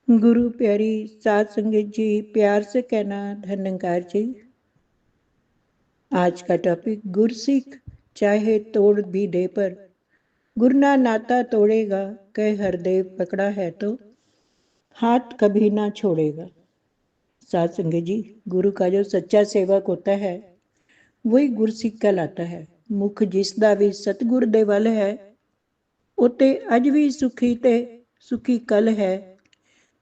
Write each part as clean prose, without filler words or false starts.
गुरु प्यारी साध संगत जी, प्यार से कहना धन्यकार जी। आज का टॉपिक गुरसिख चाहे तोड़ भी दे पर गुरु ना नाता तोड़ेगा, कह हरदेव पकड़ा है तो हाथ कभी ना छोड़ेगा। साध संगत जी, गुरु का जो सच्चा सेवक होता है वही गुरसिख कहलाता है। मुख जिसदा भी सतगुर दे वल है, उते अज भी सुखी ते सुखी कल है,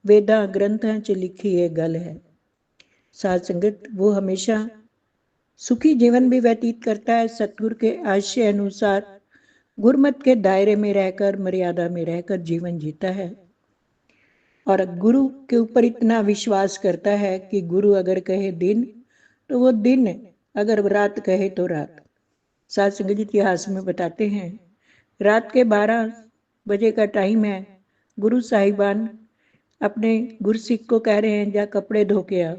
वेदां ग्रंथां च लिखी ये गल है। साध संगत, वो हमेशा सुखी जीवन भी व्यतीत करता है सतगुरु के आशय अनुसार, गुरमत के दायरे में रहकर, मर्यादा में रहकर जीवन जीता है और गुरु के ऊपर इतना विश्वास करता है कि गुरु अगर कहे दिन तो वो दिन, अगर रात कहे तो रात। साध संगत जी, इतिहास में बताते हैं रात के 12 बजे का टाइम है, गुरु साहिबान अपने गुरसिख को कह रहे हैं जा कपड़े धो के आ।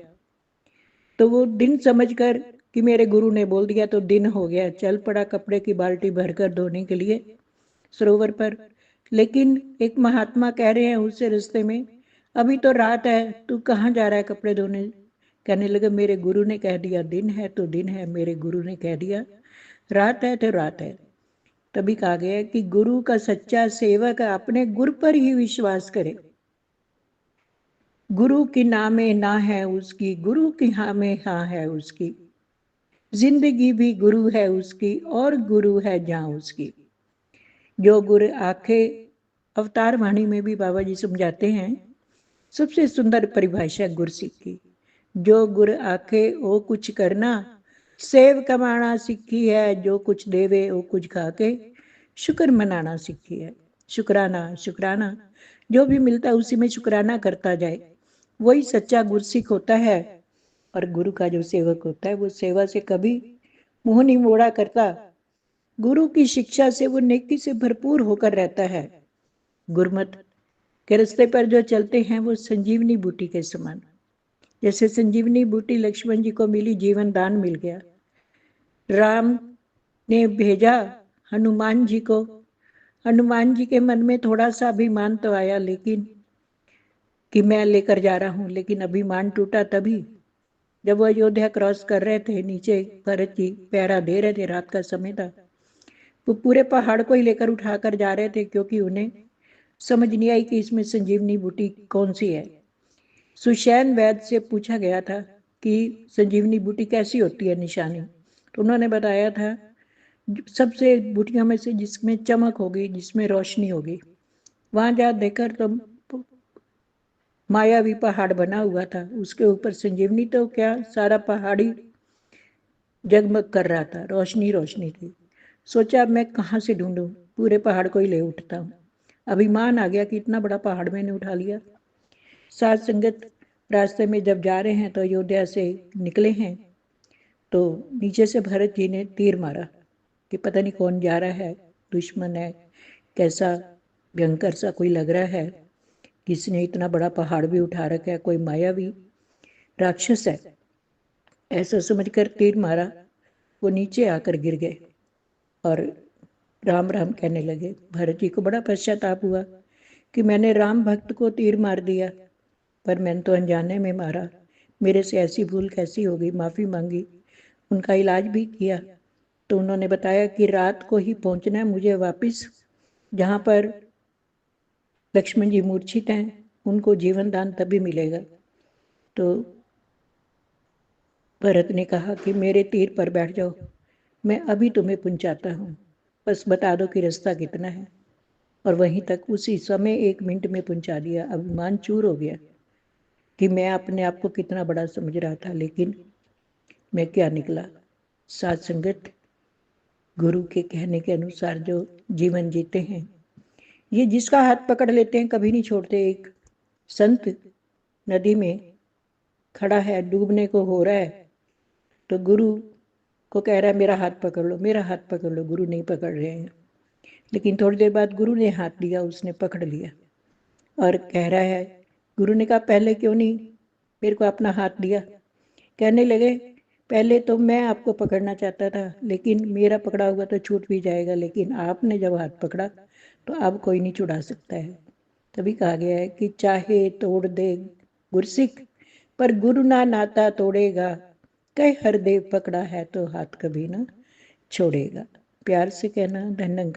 तो वो दिन समझकर कि मेरे गुरु ने बोल दिया तो दिन हो गया, चल पड़ा कपड़े की बाल्टी भरकर धोने के लिए सरोवर पर। लेकिन एक महात्मा कह रहे हैं उससे रास्ते में, अभी तो रात है, तू कहाँ जा रहा है कपड़े धोने। कहने लगे मेरे गुरु ने कह दिया दिन है तो दिन है, मेरे गुरु ने कह दिया रात है तो रात है। तभी कहा गया कि गुरु का सच्चा सेवक अपने गुरु पर ही विश्वास करे। गुरु की ना में ना है उसकी, गुरु की हाँ में हाँ है उसकी, जिंदगी भी गुरु है उसकी और गुरु है जहाँ उसकी। जो गुरु आखे, अवतार वाणी में भी बाबा जी समझाते हैं सबसे सुंदर परिभाषा गुरसिख की। जो गुरु आखे वो कुछ करना, सेव कमाना सीखी है, जो कुछ देवे वो कुछ खा के शुक्र मनाना सीखी है। शुक्राना शुक्राना, जो भी मिलता है उसी में शुक्राना करता जाए, वही सच्चा गुरसिख होता है। और गुरु का जो सेवक होता है वो सेवा से कभी मुंह नहीं मोड़ा करता। गुरु की शिक्षा से वो नेकी से भरपूर होकर रहता है। गुरमत के रास्ते पर जो चलते हैं वो संजीवनी बूटी के समान। जैसे संजीवनी बूटी लक्ष्मण जी को मिली, जीवन दान मिल गया। राम ने भेजा हनुमान जी को, हनुमान जी के मन में थोड़ा सा अभिमान तो आया, लेकिन कि मैं लेकर जा रहा हूं, लेकिन अभिमान टूटा तभी जब वो अयोध्या क्रॉस कर रहे थे। नीचे भरत जी पहरा दे रहे थे, रात का समय था। वो पूरे पहाड़ को ही लेकर उठाकर जा रहे थे, क्योंकि उन्हें समझ नहीं आई कि इसमें संजीवनी बूटी कौन सी है। सुषैन वैद्य से पूछा गया था कि संजीवनी बूटी कैसी होती है निशानी, तो उन्होंने बताया था सबसे बूटियों में से जिसमें चमक होगी, जिसमें रोशनी होगी। वहां जा देखकर तो मायावी पहाड़ बना हुआ था, उसके ऊपर संजीवनी तो क्या, सारा पहाड़ी जगमग कर रहा था, रोशनी रोशनी थी। सोचा अब मैं कहाँ से ढूंढूं, पूरे पहाड़ को ही ले उठता हूँ। अभिमान आ गया कि इतना बड़ा पहाड़ मैंने उठा लिया। साध संगत, रास्ते में जब जा रहे हैं तो अयोध्या से निकले हैं, तो नीचे से भरत जी ने तीर मारा कि पता नहीं कौन जा रहा है, दुश्मन है, कैसा भयंकर सा कोई लग रहा है, किसने इतना बड़ा पहाड़ भी उठा रखा है, कोई मायावी राक्षस है। ऐसा समझकर तीर मारा, वो नीचे आकर गिर गए और राम राम कहने लगे। भरत जी को बड़ा पश्चाताप हुआ कि मैंने राम भक्त को तीर मार दिया, पर मैंने तो अनजाने में मारा, मेरे से ऐसी भूल कैसी हो गई। माफ़ी मांगी, उनका इलाज भी किया। तो उन्होंने बताया कि रात को ही पहुंचना है मुझे वापस, जहाँ पर लक्ष्मण जी मूर्छित हैं, उनको जीवन दान तभी मिलेगा। तो भरत ने कहा कि मेरे तीर पर बैठ जाओ, मैं अभी तुम्हें पहुंचाता हूँ, बस बता दो कि रास्ता कितना है। और वहीं तक उसी समय 1 मिनट में पहुंचा दिया। अभिमान चूर हो गया कि मैं अपने आप को कितना बड़ा समझ रहा था, लेकिन मैं क्या निकला। साध संगत, गुरु के कहने के अनुसार जो जीवन जीते हैं, ये जिसका हाथ पकड़ लेते हैं कभी नहीं छोड़ते। एक संत नदी में खड़ा है, डूबने को हो रहा है, तो गुरु को कह रहा है मेरा हाथ पकड़ लो, मेरा हाथ पकड़ लो। गुरु नहीं पकड़ रहे हैं, लेकिन थोड़ी देर बाद गुरु ने हाथ दिया, उसने पकड़ लिया और कह रहा है, गुरु ने कहा पहले क्यों नहीं मेरे को अपना हाथ दिया। कहने लगे पहले तो मैं आपको पकड़ना चाहता था, लेकिन मेरा पकड़ा हुआ तो छूट भी जाएगा, लेकिन आपने जब हाथ पकड़ा तो अब कोई नहीं छुड़ा सकता है। तभी कहा गया है कि चाहे तोड़ दे गुरसिख, पर गुरु ना नाता तोड़ेगा, कह हरदेव पकड़ा है तो हाथ कभी ना छोड़ेगा। प्यार से कहना। धन्यवाद।